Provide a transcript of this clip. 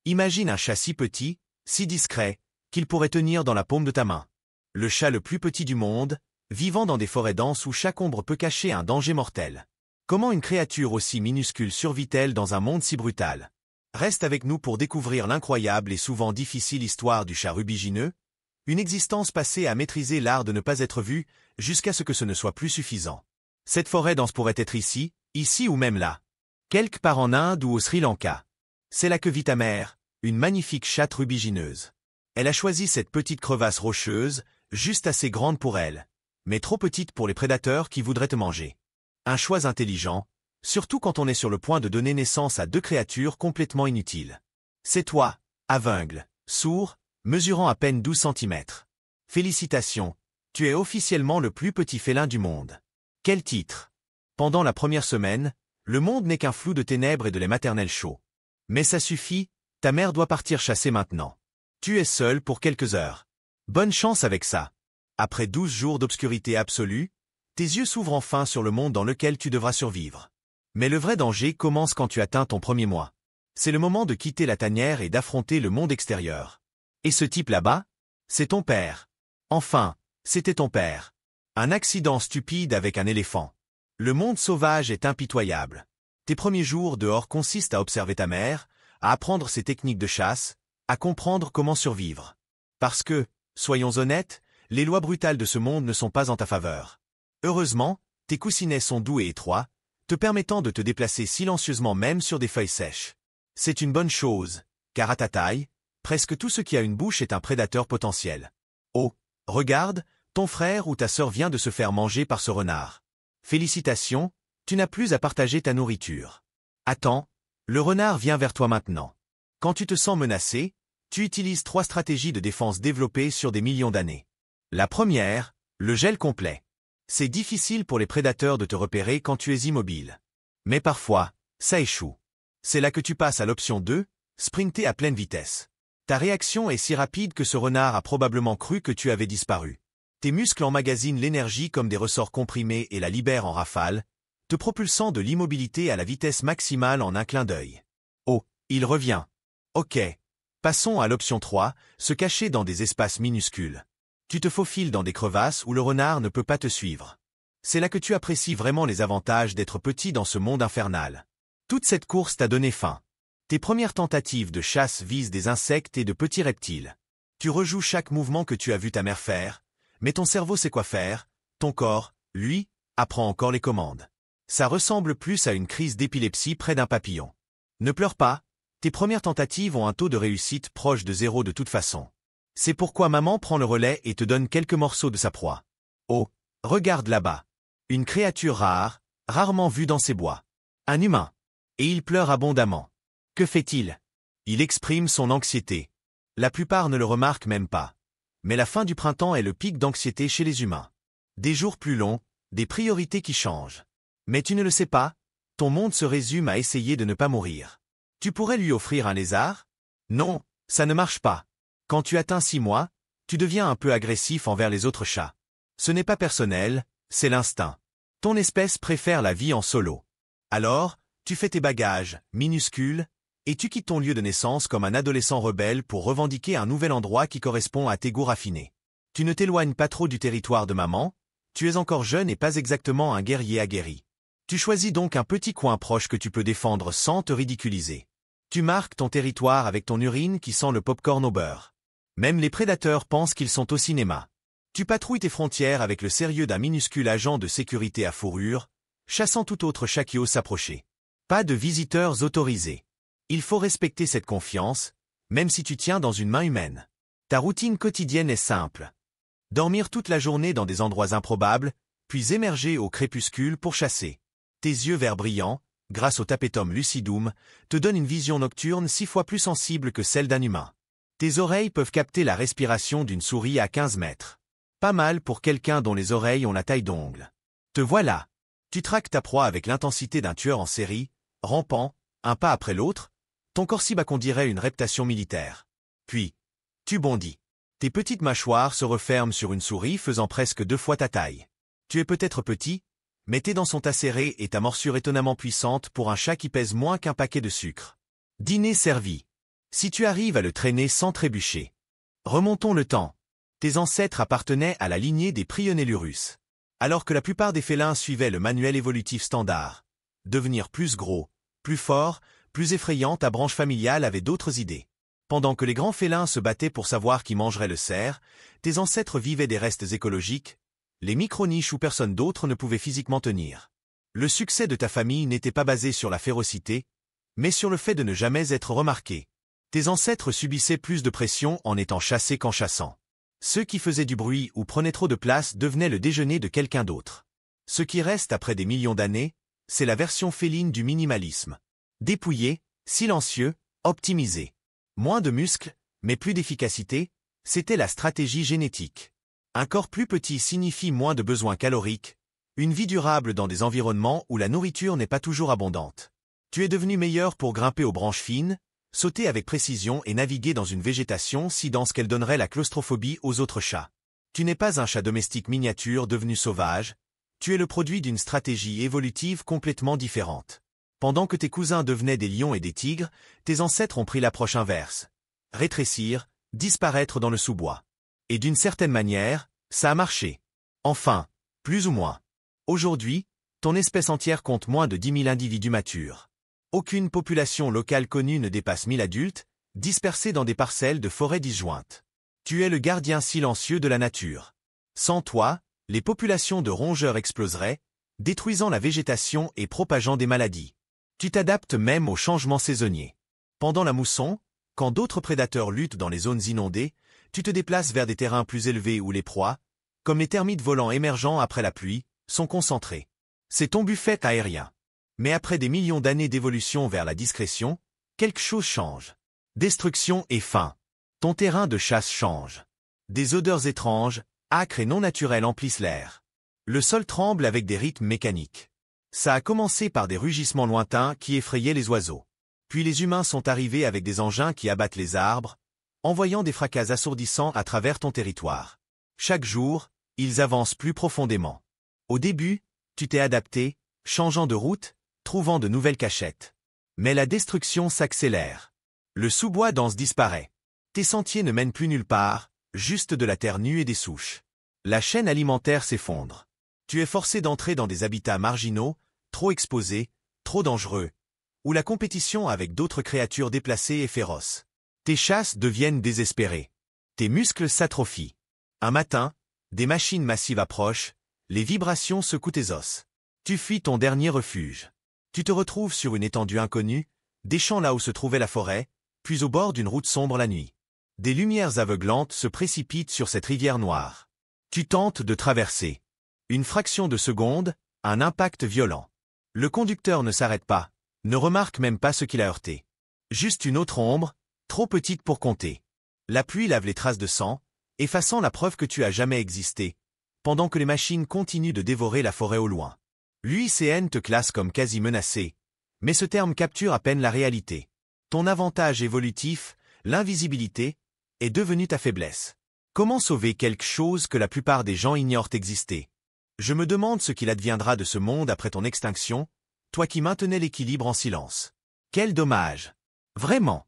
Imagine un chat si petit, si discret, qu'il pourrait tenir dans la paume de ta main. Le chat le plus petit du monde, vivant dans des forêts denses où chaque ombre peut cacher un danger mortel. Comment une créature aussi minuscule survit-elle dans un monde si brutal? Reste avec nous pour découvrir l'incroyable et souvent difficile histoire du chat rubigineux, une existence passée à maîtriser l'art de ne pas être vu, jusqu'à ce que ce ne soit plus suffisant. Cette forêt dense pourrait être ici ou même là. Quelque part en Inde ou au Sri Lanka. C'est là que vit ta mère, une magnifique chatte rubigineuse. Elle a choisi cette petite crevasse rocheuse, juste assez grande pour elle, mais trop petite pour les prédateurs qui voudraient te manger. Un choix intelligent, surtout quand on est sur le point de donner naissance à deux créatures complètement inutiles. C'est toi, aveugle, sourd, mesurant à peine 12 centimètres. Félicitations, tu es officiellement le plus petit félin du monde. Quel titre! Pendant la première semaine, le monde n'est qu'un flou de ténèbres et de lait maternel chaud. Mais ça suffit, ta mère doit partir chasser maintenant. Tu es seul pour quelques heures. Bonne chance avec ça. Après 12 jours d'obscurité absolue, tes yeux s'ouvrent enfin sur le monde dans lequel tu devras survivre. Mais le vrai danger commence quand tu atteins ton premier mois. C'est le moment de quitter la tanière et d'affronter le monde extérieur. Et ce type là-bas? C'est ton père. Enfin, c'était ton père. Un accident stupide avec un éléphant. Le monde sauvage est impitoyable. Tes premiers jours dehors consistent à observer ta mère, à apprendre ses techniques de chasse, à comprendre comment survivre. Parce que, soyons honnêtes, les lois brutales de ce monde ne sont pas en ta faveur. Heureusement, tes coussinets sont doux et étroits, te permettant de te déplacer silencieusement même sur des feuilles sèches. C'est une bonne chose, car à ta taille, presque tout ce qui a une bouche est un prédateur potentiel. Oh, regarde, ton frère ou ta sœur vient de se faire manger par ce renard. Félicitations, tu n'as plus à partager ta nourriture. Attends, le renard vient vers toi maintenant. Quand tu te sens menacé, tu utilises 3 stratégies de défense développées sur des millions d'années. La première, le gel complet. C'est difficile pour les prédateurs de te repérer quand tu es immobile. Mais parfois, ça échoue. C'est là que tu passes à l'option 2, sprinter à pleine vitesse. Ta réaction est si rapide que ce renard a probablement cru que tu avais disparu. Tes muscles emmagasinent l'énergie comme des ressorts comprimés et la libèrent en rafale, te propulsant de l'immobilité à la vitesse maximale en un clin d'œil. Oh, il revient. Ok. Passons à l'option 3, se cacher dans des espaces minuscules. Tu te faufiles dans des crevasses où le renard ne peut pas te suivre. C'est là que tu apprécies vraiment les avantages d'être petit dans ce monde infernal. Toute cette course t'a donné faim. Tes premières tentatives de chasse visent des insectes et de petits reptiles. Tu rejoues chaque mouvement que tu as vu ta mère faire, mais ton cerveau sait quoi faire, ton corps, lui, apprend encore les commandes. Ça ressemble plus à une crise d'épilepsie près d'un papillon. Ne pleure pas, tes premières tentatives ont un taux de réussite proche de 0 de toute façon. C'est pourquoi maman prend le relais et te donne quelques morceaux de sa proie. Oh, regarde là-bas. Une créature rare, rarement vue dans ces bois. Un humain. Et il pleure abondamment. Que fait-il? Il exprime son anxiété. La plupart ne le remarquent même pas. Mais la fin du printemps est le pic d'anxiété chez les humains. Des jours plus longs, des priorités qui changent. Mais tu ne le sais pas, ton monde se résume à essayer de ne pas mourir. Tu pourrais lui offrir un lézard? Non, ça ne marche pas. Quand tu atteins 6 mois, tu deviens un peu agressif envers les autres chats. Ce n'est pas personnel, c'est l'instinct. Ton espèce préfère la vie en solo. Alors, tu fais tes bagages, minuscules, et tu quittes ton lieu de naissance comme un adolescent rebelle pour revendiquer un nouvel endroit qui correspond à tes goûts raffinés. Tu ne t'éloignes pas trop du territoire de maman, tu es encore jeune et pas exactement un guerrier aguerri. Tu choisis donc un petit coin proche que tu peux défendre sans te ridiculiser. Tu marques ton territoire avec ton urine qui sent le popcorn au beurre. Même les prédateurs pensent qu'ils sont au cinéma. Tu patrouilles tes frontières avec le sérieux d'un minuscule agent de sécurité à fourrure, chassant tout autre chat qui ose s'approcher. Pas de visiteurs autorisés. Il faut respecter cette confiance, même si tu tiens dans une main humaine. Ta routine quotidienne est simple. Dormir toute la journée dans des endroits improbables, puis émerger au crépuscule pour chasser. Tes yeux verts brillants, grâce au tapetum lucidum, te donnent une vision nocturne 6 fois plus sensible que celle d'un humain. Tes oreilles peuvent capter la respiration d'une souris à 15 mètres. Pas mal pour quelqu'un dont les oreilles ont la taille d'ongles. Te voilà. Tu traques ta proie avec l'intensité d'un tueur en série, rampant, un pas après l'autre, ton corps si bas qu'on dirait une reptation militaire. Puis, tu bondis. Tes petites mâchoires se referment sur une souris faisant presque 2 fois ta taille. Tu es peut-être petit, mais tes dents sont acérées et ta morsure étonnamment puissante pour un chat qui pèse moins qu'un paquet de sucre. Dîner servi. Si tu arrives à le traîner sans trébucher. Remontons le temps. Tes ancêtres appartenaient à la lignée des Prionellurus. Alors que la plupart des félins suivaient le manuel évolutif standard. Devenir plus gros, plus fort, plus effrayant, ta branche familiale avait d'autres idées. Pendant que les grands félins se battaient pour savoir qui mangerait le cerf, tes ancêtres vivaient des restes écologiques, les micro-niches où personne d'autre ne pouvait physiquement tenir. Le succès de ta famille n'était pas basé sur la férocité, mais sur le fait de ne jamais être remarqué. Tes ancêtres subissaient plus de pression en étant chassés qu'en chassant. Ceux qui faisaient du bruit ou prenaient trop de place devenaient le déjeuner de quelqu'un d'autre. Ce qui reste après des millions d'années, c'est la version féline du minimalisme. Dépouillé, silencieux, optimisé. Moins de muscles, mais plus d'efficacité, c'était la stratégie génétique. Un corps plus petit signifie moins de besoins caloriques, une vie durable dans des environnements où la nourriture n'est pas toujours abondante. Tu es devenu meilleur pour grimper aux branches fines, sauter avec précision et naviguer dans une végétation si dense qu'elle donnerait la claustrophobie aux autres chats. Tu n'es pas un chat domestique miniature devenu sauvage, tu es le produit d'une stratégie évolutive complètement différente. Pendant que tes cousins devenaient des lions et des tigres, tes ancêtres ont pris l'approche inverse. Rétrécir, disparaître dans le sous-bois. Et d'une certaine manière, ça a marché. Enfin, plus ou moins. Aujourd'hui, ton espèce entière compte moins de 10 000 individus matures. Aucune population locale connue ne dépasse 1000 adultes, dispersés dans des parcelles de forêts disjointes. Tu es le gardien silencieux de la nature. Sans toi, les populations de rongeurs exploseraient, détruisant la végétation et propageant des maladies. Tu t'adaptes même aux changements saisonniers. Pendant la mousson, quand d'autres prédateurs luttent dans les zones inondées, tu te déplaces vers des terrains plus élevés où les proies, comme les termites volants émergeants après la pluie, sont concentrées. C'est ton buffet aérien. Mais après des millions d'années d'évolution vers la discrétion, quelque chose change. Destruction et faim. Ton terrain de chasse change. Des odeurs étranges, âcres et non naturelles emplissent l'air. Le sol tremble avec des rythmes mécaniques. Ça a commencé par des rugissements lointains qui effrayaient les oiseaux. Puis les humains sont arrivés avec des engins qui abattent les arbres, envoyant des fracas assourdissants à travers ton territoire. Chaque jour, ils avancent plus profondément. Au début, tu t'es adapté, changeant de route, trouvant de nouvelles cachettes. Mais la destruction s'accélère. Le sous-bois dense disparaît. Tes sentiers ne mènent plus nulle part, juste de la terre nue et des souches. La chaîne alimentaire s'effondre. Tu es forcé d'entrer dans des habitats marginaux, trop exposés, trop dangereux, où la compétition avec d'autres créatures déplacées est féroce. Tes chasses deviennent désespérées. Tes muscles s'atrophient. Un matin, des machines massives approchent, les vibrations secouent tes os. Tu fuis ton dernier refuge. Tu te retrouves sur une étendue inconnue, des champs là où se trouvait la forêt, puis au bord d'une route sombre la nuit. Des lumières aveuglantes se précipitent sur cette rivière noire. Tu tentes de traverser. Une fraction de seconde, un impact violent. Le conducteur ne s'arrête pas, ne remarque même pas ce qu'il a heurté. Juste une autre ombre, trop petite pour compter. La pluie lave les traces de sang, effaçant la preuve que tu as jamais existé, pendant que les machines continuent de dévorer la forêt au loin. L'UICN te classe comme quasi menacé, mais ce terme capture à peine la réalité. Ton avantage évolutif, l'invisibilité, est devenu ta faiblesse. Comment sauver quelque chose que la plupart des gens ignorent exister? Je me demande ce qu'il adviendra de ce monde après ton extinction, toi qui maintenais l'équilibre en silence. Quel dommage! Vraiment!